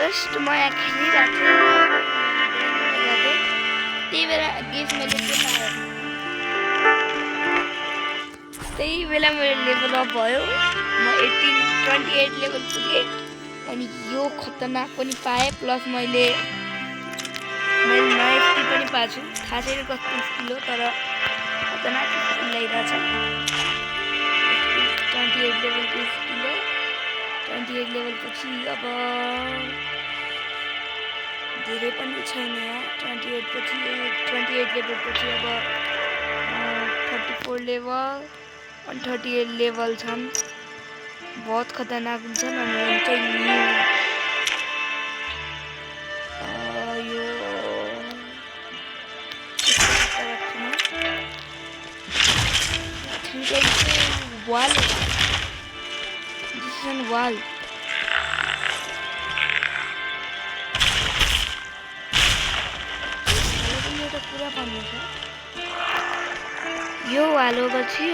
just म यहाँ खेलिरहेको थिएँ त्यही बेला गेस मैले के पाएँ त्यही बेला मेरो लेभल अप भयो म 28 लेभल पुगेँ अनि यो खतरनाक पनि पाएँ प्लस मैले नयाँ स्किल पनि पाएको छु थाहा छैन कस्तो स्किल हो तर खतरनाक स्किल ल्याइरहेछ 28 लेभलको स्किल हो 28 लेभल पछि अब धेरै पनि छैन यहाँ 28 लेभल पछि अब 34 लेभल अनि 38 लेभल छन् बहुत खतरनाक हुन्छन् अनि हुन्छ यो wall this is a wall पूरा पानी छ यो वालो पछि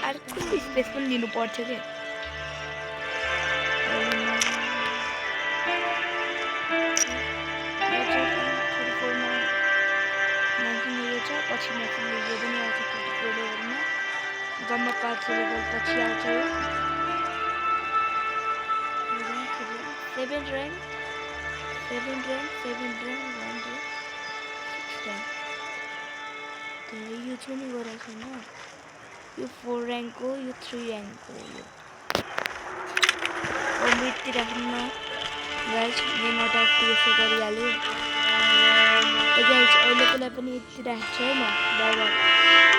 अर्को स्पेस पनि लिनु पर्छ के पछि म्याक्सिमम यो पनि आउँछ 34 लेभलमा जम्मा 5 लेभल पछि आउँछ यो 7 र्याङ्क 1 र्याङ्क धेरै यो चाहिँ नि गरेको छैन यो 4 र्याङ्क हो यो 3 र्याङ्क हो यो मिडतिर राख्नु गाइस गेम अट्याक त्यसै गरिहाल्यो गाइस अहिलेको लागि पनि यति राख्छु है म बाइ बाइ